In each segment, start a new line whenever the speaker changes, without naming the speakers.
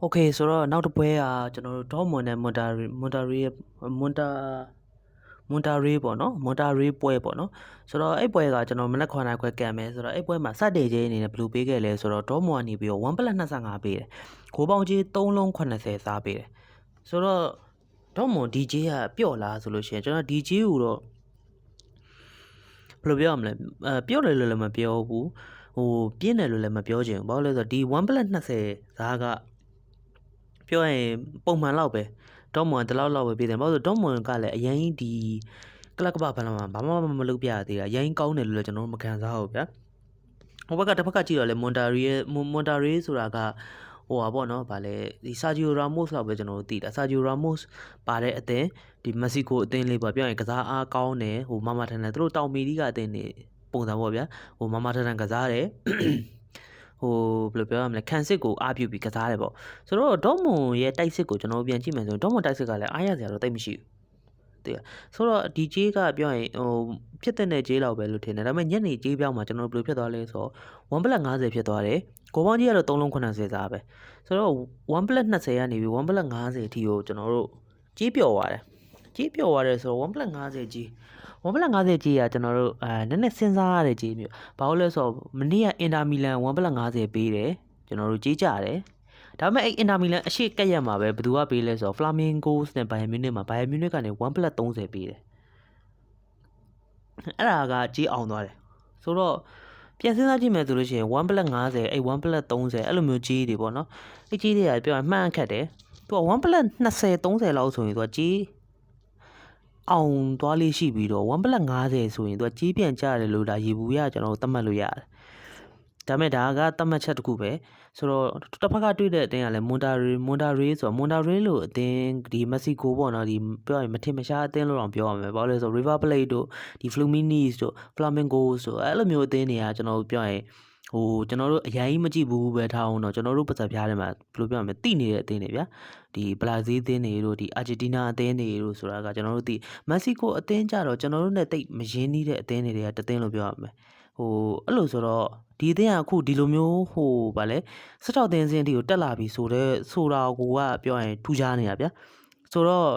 โอเคဆိုတော့နောက်တစ်ပွဲကျွန်တော်တို့ဒေါမွန်နဲ့မွန်တာရီပေါ့နော်မွန်တာရီပွဲပေါ့နော်ဆိုတော့အဲ့ပွဲကကျွန်တော်မနက်9နာရီခွဲကန်မယ်ဆိုတော့အဲ့ပွဲမှာစတဲ့ချင်းအနေနဲ့ဘယ်လိုပေးခဲ့လဲဆိုတော့ဒေါမွန်ကနေပြီးတော့1+25ပေးတယ်ဂိုးပေါင်းကြီး3လုံး80စားပေးတယ်ဆိုတော့ဒေါမွန် DJ ကပျော့လားဆိုလို့ရှိရင်ကျွန်တော် DJ ကိုတော့ဘယ်လိုပြောရမလဲပျော့တယ်လို့လည်းမပြောဘူးပြင်းတယ်လို့လည်းမပြောချင်ဘူးဘာလို့လဲဆိုတော့ဒီ1+20စားကပြောရင်ပုံမှန်လောက်ပဲဒေါမွန်တလောက်ပဲပြည်တယ်ဘာလို့ဒေါမွန်ကလည်းအရင်ဒီကလပ်ကပဘလမှာဘာမှမလုပ်ပြရသေးတာအရင်ကောင်းတယ်လို့လည်းကျွန်တော်တို့မခံစားဘူးဗျာဟိုဘက်ကတစ်ဖက်ကကြည့်တော့လေမွန်တာရီဆိုတာကဟိုပါပေါ့နော်ဗာလေဒီဆာဂျီယိုရာမို့စ်လောက်ပဲကျွန်တော်တို့သိတာဆာဂျီယိုရာမို့စ်ပါတဲ့အသင်းဒီမက္ကဆီကိုအသင်းလေးပေါ့ပြောရင်ကစားအားကောင်းတယ်ဟိုမမထန်ထန်သူတို့တောင်မီလီကအသင်းနေပုံစံပေါ့ဗျာဟိုမမထန်ထန်ကစားတယ်ဟိုဘယ်လိုပြောရမလဲကန်စစ်ကိုအားပြုပြီးကစားတယ်ပေါ့ဆိုတော့ဒေါမွန်ရဲ့တိုက်စစ်ကိုကျွန်တော်ပြန်ကြည့်မယ်ဆိုရင်ဒေါမွန်တိုက်စစ်ကလည်းအားရစရာတော့တိတ်မရှိဘူးတဲ့ဆိုတော့ဒီဂျေးကပြောရင်ဟိုဖြစ်တဲ့ဂျေးလောက်ပဲလို့ထင်တယ်ဒါပေမဲ့ညနေဂျေးပြောင်းမှာကျွန်တော်ဘယ်လိုဖြစ်သွားလဲဆိုတော့1+50ဖြစ်သွားတယ်ကိုပေါင်းကြီးကတော့3လုံး80စားပဲဆိုတော့1+20ကနေပြီး1+50အထိကိုကျွန်တော်တို့ကြီးပျော်သွားတယ်ဆိုတော့1+50ကြီး1+50ကြီးကကျွန်တော်တို့နည်းနည်းစဉ်းစားရတဲ့ကြီးမျိုးဘာလို့လဲဆိုတော့မနေ့ကအင်တာမီလန်1+50ပေးတယ်ကျွန်တော်တို့ကြီးကြတယ်ဒါပေမဲ့အဲ့အင်တာမီလန်အရှိကက်ရက်မှာပဲဘယ်သူကပေးလဲဆိုတော့ဖလာမင်ဂိုစ်နဲ့ဘိုင်ယန်မြူးနစ်မှာဘိုင်ယန်မြူးနစ်ကနေ1+30ပေးတယ်အဲ့ဒါကကြီးအောင်သွားတယ်ဆိုတော့ပြန်စဉ်းစားကြည့်မယ်ဆိုလို့ရှိရင်1+50အဲ့1+30အဲ့လိုမျိုးကြီးတွေပေါ့နော်အဲ့ကြီးတွေကပြောရင်မှန်းခက်တယ်သူက1+20 30လောက်ဆိုရင်သူကကြီးအောင်သွားလေးရှိပြီးတော့1+50ဆိုရင်သူကကြီးပြန်ကြတယ်လို့ဒါရေဘူးရကျွန်တော်တို့သတ်မှတ်လို့ရတယ်ဒါမဲ့ဒါကသတ်မှတ်ချက်တစ်ခုပဲဆိုတော့တစ်ဖက်ကတွေ့တဲ့အတင်းကလည်းမွန်တာရီဆိုတော့မွန်တာရီလို့အတင်းဒီမက္ကဆီကိုပေါ့နော်ဒီပြောရင်မထင်မရှားအတင်းလို့တော့ပြောရမယ်ဘာလို့လဲဆိုတော့ River Plate တို့ဒီ Fluminense တို့ Flamengo ဆိုအဲ့လိုမျိုးအတင်းတွေကကျွန်တော်တို့ပြောရင်ဟိုကျွန်တော်တို့အရင်ကြီးမကြည့်ဘူးပဲထားအောင်တော့ကျွန်တော်တို့ပတ်သက်ပြားထဲမှာဘယ်လိုပြောရမလဲတိနေတဲ့အတင်းတွေဗျာဒီဘရာဇီးအတင်းတွေတို့ဒီအာဂျင်တီးနားအတင်းတွေတို့ဆိုတာကကျွန်တော်တို့တိမက္ကဆီကိုအတင်းကြတော့ကျွန်တော်တို့နဲ့တိတ်မရင်းနှီးတဲ့အတင်းတွေကတတင်းလို့ပြောရမယ်ဟိုအဲ့လိုဆိုတော့ဒီအသင်းကအခုဒီလိုမျိုးဟိုဗာလဲ16သင်းစင်းတီကိုတက်လာပြီဆိုတာကိုကပြောရင်ထူးခြားနေတာဗျာဆိုတော့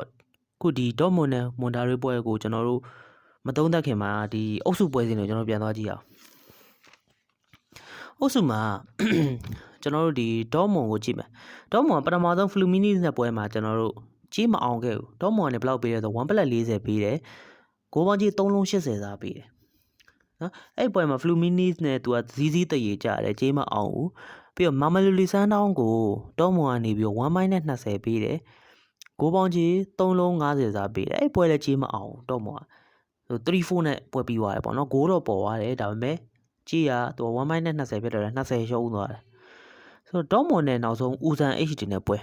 ခုဒီဒေါမွန်နဲ့မွန်တာရီပွဲကိုကျွန်တော်တို့မသုံးသပ်ခင်မှာဒီအုပ်စုပွဲစဉ်ကိုကျွန်တော်ပြန်သွားကြည့်အောင်အုပ်စုမှာကျွန်တော်တို့ဒီဒေါမွန်ကိုကြည့်မယ်ဒေါမွန်ပထမဆုံးဖလူမီနီနဲ့ပွဲမှာကျွန်တော်တို့ကြီးမအောင်ခဲ့ဘူးဒေါမွန်ကနေဘယ်လောက်ပေးလဲဆို1+40ပေးတယ်ဂိုးပေါင်းကြီး3လုံး80စားပေးတယ်နော်အဲ့ပွဲမှာ Fluminense နဲ့သူကဇီးဇီးတရေကြတယ်ဂျေးမအောင်ဘူးပြီးတော့မာမလူလီဆန်းတောင်းကိုတောမွန်ကနေပြီးတော့1-20ပေးတယ်ဂိုးပေါင်းကြီး3လုံး90စားပေးတယ်အဲ့ပွဲလည်းဂျေးမအောင်တောမွန်က3-4နဲ့ပွဲပြီးသွားတယ်ပေါ့နော်ဂိုးတော့ပေါ်သွားတယ်ဒါပေမဲ့ဂျေးကသူက1-20ဖြစ်တော့20ရှုံးသွားတယ်ဆိုတော့ဒေါမွန်နဲ့နောက်ဆုံးဦးဆန် HD နဲ့ပွဲ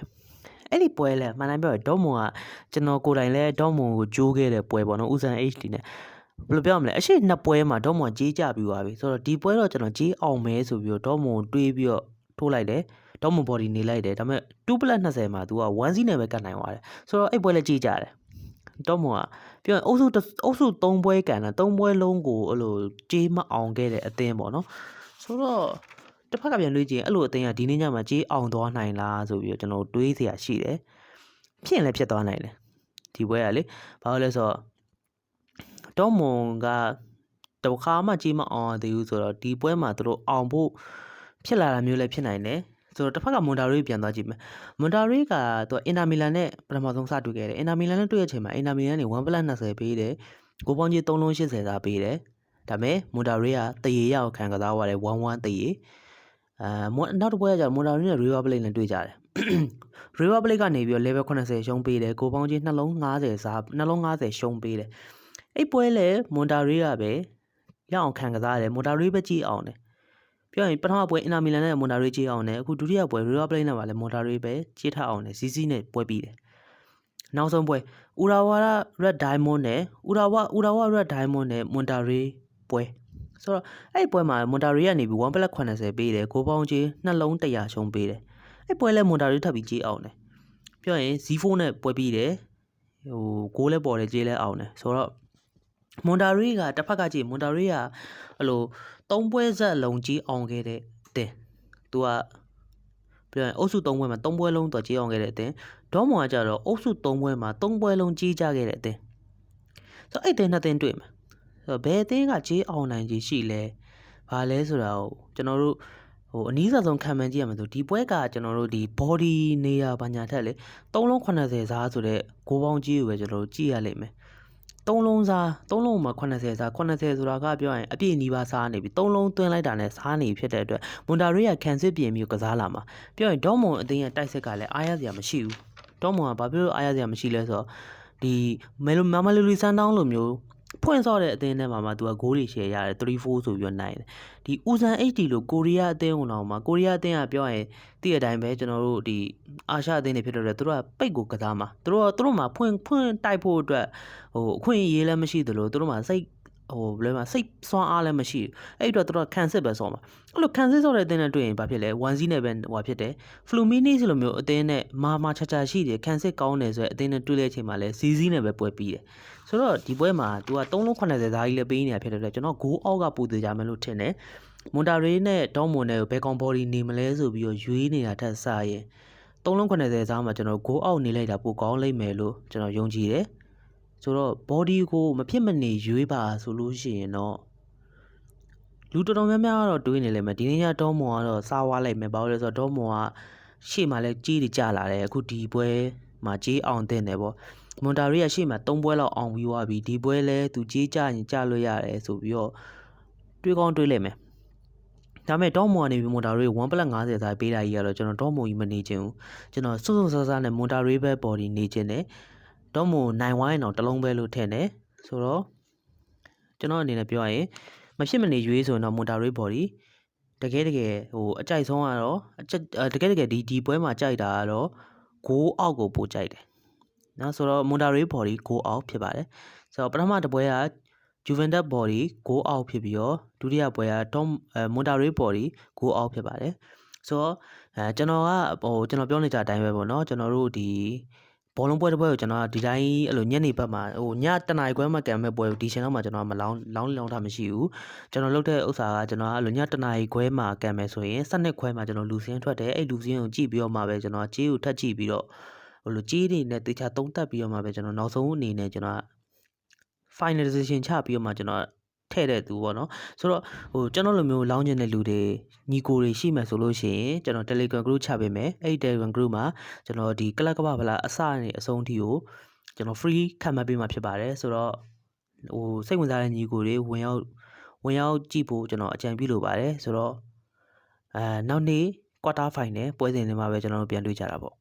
အဲ့ဒီပွဲလဲမှန်တိုင်းပြောရဒေါမွန်ကကျွန်တော်ကိုယ်တိုင်လဲဒေါမွန်ကိုကြိုးခဲ့တဲ့ပွဲပေါ့နော်ဦးဆန် HD နဲ့ဘယ်လိုပြောရမလဲအရှိနှစ်ပွဲမှာဒေါမွန်ကြီးကြပြီးသွားပြီဆိုတော့ဒီပွဲတော့ကျွန်တော်ကြီးအောင်မဲဆိုပြီးတော့ဒေါမွန်တွေးပြီးတော့ထိုးလိုက်တယ်ဒေါမွန် body နေလိုက်တယ်ဒါပေမဲ့2+20မှာ तू က1စီးနဲ့ပဲကတ်နိုင်သွားတယ်ဆိုတော့အဲ့ပွဲလည်းကြီးကြတယ်ဒေါမွန်ကပြောရင်အုပ်စု3ပွဲကန်တာ3ပွဲလုံးကိုအဲ့လိုကြီးမအောင်ခဲ့တဲ့အသင်းပေါ့နော်ဆိုတော့တစ်ဖက်ကပြန်တွေးကြည့်ရင်အဲ့လိုအသင်းကဒီနေ့ညမှာကြီးအောင်သွားနိုင်လားဆိုပြီးတော့ကျွန်တော်တွေးเสียရှိတယ်ဖြစ်ရင်လည်းဖြစ်သွားနိုင်တယ်ဒီပွဲကလေဘာလို့လဲဆိုတော့ဒေါမွန်ကတခါမှကြီးမအောင်သေးဘူးဆိုတော့ဒီပွဲမှာသူတို့အောင်ဖို့ဖြစ်လာတာမျိုးလည်းဖြစ်နိုင်တယ်ဆိုတော့တစ်ဖက်ကမွန်တာရီပြန်သွားကြည့်မယ်မွန်တာရီကသူအင်တာမီလန်နဲ့ပထမဆုံးစတွေ့ခဲ့တယ်အင်တာမီလန်နဲ့တွေ့ရချိန်မှာအင်တာမီလန်ကနေ1+20ပေးတယ်ဂိုးပေါင်းကြီး3လုံး80စားပေးတယ်ဒါပေမဲ့မွန်တာရီကတရေရအောင်ခံကစားသွားတယ်1-1တရေနောက်တစ်ပွဲကကျတော့မွန်တာရီနဲ့ River Plate နဲ့တွေ့ကြတယ်River Plate ကနေပြီးတော့ level 80ရှုံးပေးတယ်ဂိုးပေါင်းကြီးနှလုံး90စားနှလုံး90ရှုံးပေးတယ်အဲ့ပွဲလေမွန်တာရီကပဲရအောင်ခံကစားတယ်မွန်တာရီပဲကြည့်အောင်တယ်ပြောရင်ပထမပွဲအင်တာမီလန်နဲ့မွန်တာရီကြည့်အောင်တယ်အခုဒုတိယပွဲ River Plate နဲ့ပါလဲမွန်တာရီပဲကြည့်ထအောင်တယ်ဇီးဇီးနဲ့ပွဲပြီးတယ်နောက်ဆုံးပွဲဥရာဝါRed Diamond နဲ့ဥရာဝါRed Diamond နဲ့မွန်တာရီပွဲဆိုတော့အဲ့ပွဲမှာမွန်တာရီကနေပြီး1+80ပေးတယ်ဂိုးပေါင်းကြီးနှလုံး100ရှုံးပေးတယ်အဲ့ပွဲလဲမွန်တာရီထပ်ပြီးကြည့်အောင်တယ်ပြောရင်Z4နဲ့ပွဲပြီးတယ်ဟိုဂိုးလဲပေါ်တယ်ကြေးလဲအောင်တယ်ဆိုတော့မွန်တာရီကတစ်ဖက်ကကြည့်မွန်တာရီကအဲ့လို3ပွဲဆက်လုံးကြီးအောင်ခဲ့တဲ့တင်သူက ပြီးတော့အုပ်စု3ပွဲမှာ3ပွဲလုံးတော့ကြေးအောင်ခဲ့တဲ့အသင်းဒေါမွန်ကကြတော့အုပ်စု3ပွဲမှာ3ပွဲလုံးကြေးကြခဲ့တဲ့အသင်းဆိုတော့အဲ့တဲ့နှစ်သင်းတွေ့မှာဆိုတော့ဘယ်အသင်းကကြေးအောင်နိုင်ကြီးရှိလဲဘာလဲဆိုတာကိုကျွန်တော်တို့အနည်းဆုံးခံမှန်းကြည့်ရမှာဆိုဒီပွဲကကျွန်တော်တို့ဒီ body နေရာဘာညာထက်လေ3လုံး80စားဆိုတဲ့ဂိုးပေါင်းကြီးကိုပဲကျွန်တော်တို့ကြည့်ရလိမ့်မယ်3လုံးမှာ80စား80ဆိုတာကပြောရင်အပြည့်နီးပါးစားနေပြီ3လုံးသွင်းလိုက်တာနဲ့စားနေဖြစ်တဲ့အတွက်မွန်တာရီကခံစစ်ပြင်မျိုးကစားလာမှာပြောရင်ဒေါမွန်အသင်းရဲ့တိုက်စစ်ကလည်းအားရစရာမရှိဘူးဒေါမွန်ကဘာဖြစ်လို့အားရစရာမရှိလဲဆိုတော့ဒီမမလူလီဆန်တောင်းလိုမျိုးဖွင့်ဆော့တဲ့အသင်းထဲမှာသူကဂိုးတွေရှယ်ရတယ်3-4ဆိုပြီးတော့နိုင်တယ်ဒီဦးစံ HD လို့ကိုရီးယားအသင်းဝင်အောင်မှာကိုရီးယားအသင်းကပြောရင်တည့်တဲ့အတိုင်းပဲကျွန်တော်တို့ဒီအာရှအသင်းတွေဖြစ်တော့တယ်သူတို့ကပိတ်ကိုကစားမှာသူတို့မှာဖွင့်တိုက်ဖို့အတွက်အခွင့်အရေးလည်းမရှိသလိုသူတို့မှာစိတ်ဘယ်လိုမှစိတ်စွမ်းအားလည်းမရှိဘူးအဲ့တော့သူတို့ခံစစ်ပဲဆော့မှာအဲ့လိုခံစစ်ဆော့တဲ့အသင်းနဲ့တွေ့ရင်ဘာဖြစ်လဲ1-0နဲ့ပဲဟိုဖြစ်တယ်ဖလူမီနီဆိုလိုမျိုးအသင်းနဲ့မာချာချာရှိတယ်ခံစစ်ကောင်းတယ်ဆိုတဲ့အသင်းနဲ့တွေ့တဲ့အချိန်မှာလဲဇီဇီနဲ့ပဲပွဲပြီးတယ်ဆိုတော့ဒီပွဲမှာသူက3လုံး80သားကြီးလည်းပေးနေတာဖြစ်တဲ့အတွက်ကျွန်တော်ဂိုးအောက်ကပိုသေးကြမယ်လို့ထင်တယ်မွန်တာရီနဲ့ဒေါမွန်နဲ့ဘယ်ကောင်ဘော်ဒီနေမလဲဆိုပြီးတော့ရွေးနေတာထက်စားရင်3လုံး80သားမှာကျွန်တော်ဂိုးအောက်နေလိုက်တာပိုကောင်းလိမ့်မယ်လို့ကျွန်တော်ယုံကြည်တယ်ဆိုတော့ body ကိုမဖြစ်မနေရွေးပါဆိုလို့ရှိရင်တော့လူတော်များများကတော့တွေးနေလိမ့်မယ်ဒီနေ့ညဒေါမွန်ကတော့စားဝါးလိုက်မယ်ဘာလို့လဲဆိုတော့ဒေါမွန်ကရှေ့မှာလဲကြီးတွေကြလာတယ်အခုဒီပွဲမှာကြီးအောင်တင်တယ်ပေါ့မွန်တာရီကရှေ့မှာ3ပွဲလောက်အောင်ပြီးသွားပြီဒီပွဲလဲသူကြီးကြရင်ကြလို့ရတယ်ဆိုပြီးတော့တွေးကောင်းတွေးလိုက်မယ်ဒါပေမဲ့ဒေါမွန်ကနေပြီးမွန်တာရီ1+50စားပေးတာကြီးကတော့ကျွန်တော်ဒေါမွန်ကြီးမနေချင်ဘူးကျွန်တော်စွတ်စွတ်ဆဆနဲ့မွန်တာရီပဲ body နေချင်တယ်ဒေါမွန်နိုင်ဝိုင်းတော့တစ်လုံးပဲလို့ထင်တယ်ဆိုတော့ကျွန်တော်အနေနဲ့ပြောရရင်မဖြစ်မနေရွေးဆိုရင်တော့မွန်တာရီ body တကယ်အကြိုက်ဆုံးကတော့တကယ်ဒီပွဲမှာကြိုက်တာကတော့ဂိုးအောက်ကိုပိုကြိုက်တယ်နော်ဆိုတော့မွန်တာရီ body ဂိုးအောက်ဖြစ်ပါတယ်ဆိုတော့ပထမတစ်ပွဲကဂျူဗန်တက် body ဂိုးအောက်ဖြစ်ပြီးတော့ဒုတိယပွဲကမွန်တာရီ body ဂိုးအောက်ဖြစ်ပါတယ်ဆိုတော့ကျွန်တော်ပြောနေကြအတိုင်းပဲပေါ့နော်ကျွန်တော်တို့ဒီဘောလုံးပွဲတစ်ပွဲကိုကျွန်တော်ဒီတိုင်းအဲ့လိုညနေဘက်မှာညတနာရီခွဲမှကန်မဲ့ပွဲကိုဒီချိန်တော့မှကျွန်တော်မလောင်းထားမရှိဘူးကျွန်တော်လုပ်တဲ့ဥစ္စာကကျွန်တော်အဲ့လိုညတနာရီခွဲမှကန်မဲ့ဆိုရင်12ခွဲမှကျွန်တော်လူစင်းထွက်တယ်အဲ့လူစင်းကိုကြည့်ပြီးတော့မှပဲကျွန်တော်ကြေးကိုထပ်ကြည့်ပြီးတော့ကြေးတွေနဲ့တေချာသုံးသပ်ပြီးတော့မှပဲကျွန်တော်နောက်ဆုံးအနေနဲ့ကျွန်တော် final decision ချပြီးတော့မှကျွန်တော်ထည့်တဲ့သူပေါ့နော်ဆိုတော့ကျွန်တော်လိုမျိုးလောင်းကျင်တဲ့လူတွေညီကိုတွေရှိမှဆိုလို့ရှိရင်ကျွန်တော် Telegram group ချပေးမယ်အဲ့ဒီ Telegram group မှာကျွန်တော်ဒီကလပ်ကပဗလာအစနဲ့အဆုံးထိကိုကျွန်တော် free ခံမှတ်ပေးမှာဖြစ်ပါတယ်ဆိုတော့စိတ်ဝင်စားတဲ့ညီကိုတွေဝင်ရောက်ကြည့်ဖို့ကျွန်တော်အကြံပြုလိုပါတယ်ဆိုတော့နောက်နေ့ quarter final ပွဲစဉ်တွေမှာပဲကျွန်တော်တို့ပြန်တွေ့ကြတာပေါ့